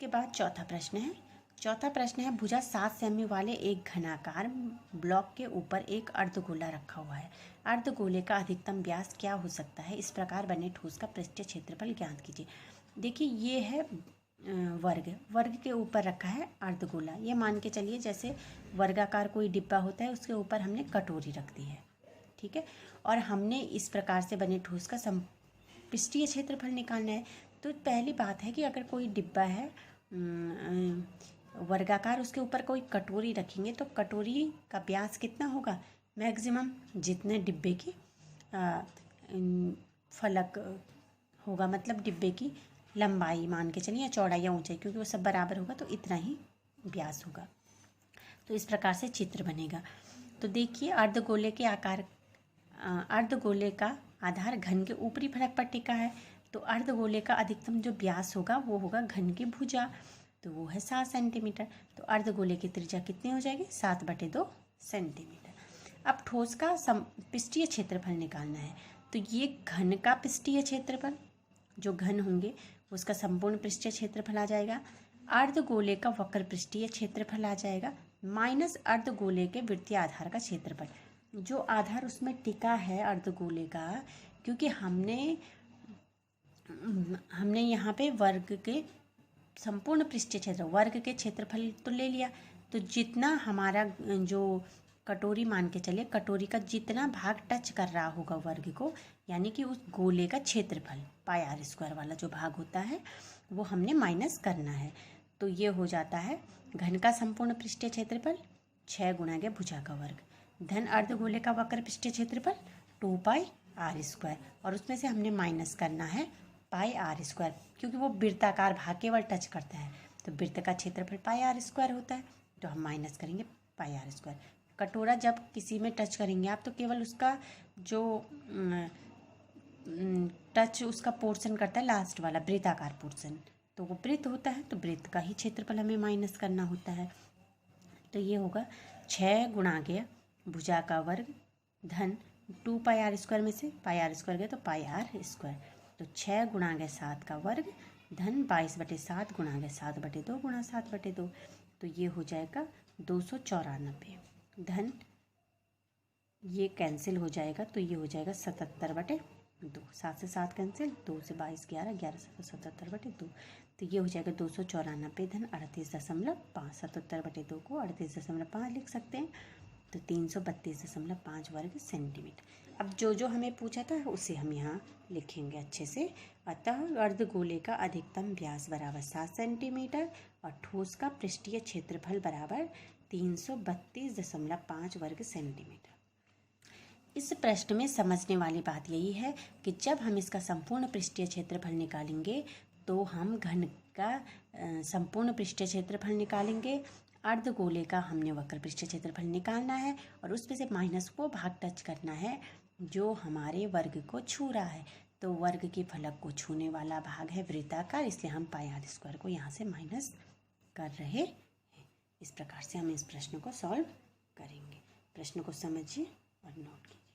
बाद चौथा प्रश्न है। चौथा प्रश्न है, भुजा 7 सेमी वाले एक घनाकार ब्लॉक के ऊपर एक अर्धगोला रखा हुआ है। अर्धगोले का अधिकतम व्यास क्या हो सकता है? इस प्रकार बने ठोस का पृष्ठीय क्षेत्रफल ज्ञात कीजिए। देखिए ये है वर्ग के ऊपर रखा है अर्धगोला। ये मान के चलिए जैसे वर्गाकार कोई डिब्बा होता है, उसके ऊपर हमने कटोरी रख दी है, ठीक है। और हमने इस प्रकार से बने ठोस का पृष्ठीय क्षेत्रफल निकालना है। तो पहली बात है कि अगर कोई डिब्बा है वर्गाकार, उसके ऊपर कोई कटोरी रखेंगे तो कटोरी का व्यास कितना होगा? मैक्सिमम जितने डिब्बे की फलक होगा, मतलब डिब्बे की लंबाई मान के चलिए या चौड़ाई या ऊंचाई, क्योंकि वो सब बराबर होगा तो इतना ही व्यास होगा। तो इस प्रकार से चित्र बनेगा। तो देखिए अर्धगोले का आधार घन के ऊपरी फलक पर टिका है। तो अर्धगोले का अधिकतम जो व्यास होगा वो होगा घन की भुजा, तो वो है 7 सेंटीमीटर। तो अर्धगोले की त्रिज्या कितनी हो जाएगी? 7/2 सेंटीमीटर। अब ठोस का पृष्ठीय क्षेत्रफल निकालना है। तो ये घन का पृष्ठीय क्षेत्रफल, जो घन होंगे उसका संपूर्ण पृष्ठीय क्षेत्रफल आ जाएगा, अर्धगोले का वक्र पृष्ठीय क्षेत्रफल आ जाएगा, माइनस अर्धगोले के वृत्तीय आधार का क्षेत्रफल। जो आधार उसमें टिका है अर्धगोले का, क्योंकि हमने यहाँ पे वर्ग के संपूर्ण पृष्ठीय क्षेत्र वर्ग के क्षेत्रफल तो ले लिया, तो जितना हमारा जो कटोरी मान के चलिए, कटोरी का जितना भाग टच कर रहा होगा वर्ग को, यानी कि उस गोले का क्षेत्रफल πr² वाला जो भाग होता है वो हमने माइनस करना है। तो ये हो जाता है घन का संपूर्ण पृष्ठीय क्षेत्रफल 6 गुणा के भुजा का वर्ग, धन अर्धगोले का वक्र पृष्ठीय क्षेत्रफल 2πr², और उसमें से हमने माइनस करना है πr², क्योंकि वो वृत्ताकार भाग केवल टच करता है, तो वृत्त का क्षेत्रफल πr² होता है, तो हम माइनस करेंगे πr²। कटोरा जब किसी में टच करेंगे आप, तो केवल उसका जो टच उसका पोर्शन करता है लास्ट वाला वृत्ताकार पोर्शन, तो वो वृत्त होता है, तो वृत्त का ही क्षेत्रफल हमें माइनस करना होता है। तो ये होगा 6 गुणा के भुजा का वर्ग धन 2πr² में से πr² गया तो πr², तो 6 गुणा के 7 का वर्ग धन 22/7 गुणा के 7/2 गुणा 7/2, तो ये हो जाएगा 294, धन ये कैंसिल हो जाएगा, तो ये हो जाएगा 77/2, 7 से 7 कैंसिल, 2 से 22 11, 11 से 77/2, तो ये हो जाएगा 294 धन 38.5, 77/2 को 38.5 लिख सकते हैं, तो 332.5 वर्ग सेंटीमीटर। अब जो हमें पूछा था उसे हम यहाँ लिखेंगे अच्छे से। अतः अर्धगोले का अधिकतम व्यास बराबर 7 सेंटीमीटर और ठोस का पृष्ठीय क्षेत्रफल बराबर 332.5 वर्ग सेंटीमीटर। इस प्रश्न में समझने वाली बात यही है कि जब हम इसका संपूर्ण पृष्ठीय क्षेत्रफल निकालेंगे तो हम घन का संपूर्ण पृष्ठीय क्षेत्रफल निकालेंगे, अर्धगोले का हमने वक्र पृष्ठीय क्षेत्रफल निकालना है, और उसमें से माइनस वो भाग टच करना है जो हमारे वर्ग को छू रहा है। तो वर्ग के फलक को छूने वाला भाग है वृत्ताकार, इसलिए हम πr² को यहाँ से माइनस कर रहे हैं। इस प्रकार से हम इस प्रश्न को सॉल्व करेंगे। प्रश्न को समझिए और नोट कीजिए।